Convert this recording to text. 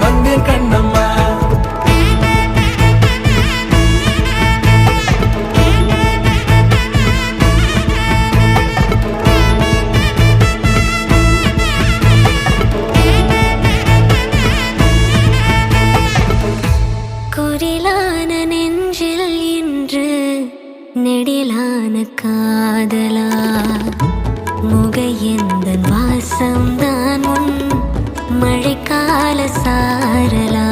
வந்தேன் கண்ணம்மா. குரிலான நெஞ்சில் இன்று நெடிலான காதலா முகையெந்தன் வாசம்தான் உன் மழைக்கால சாரலா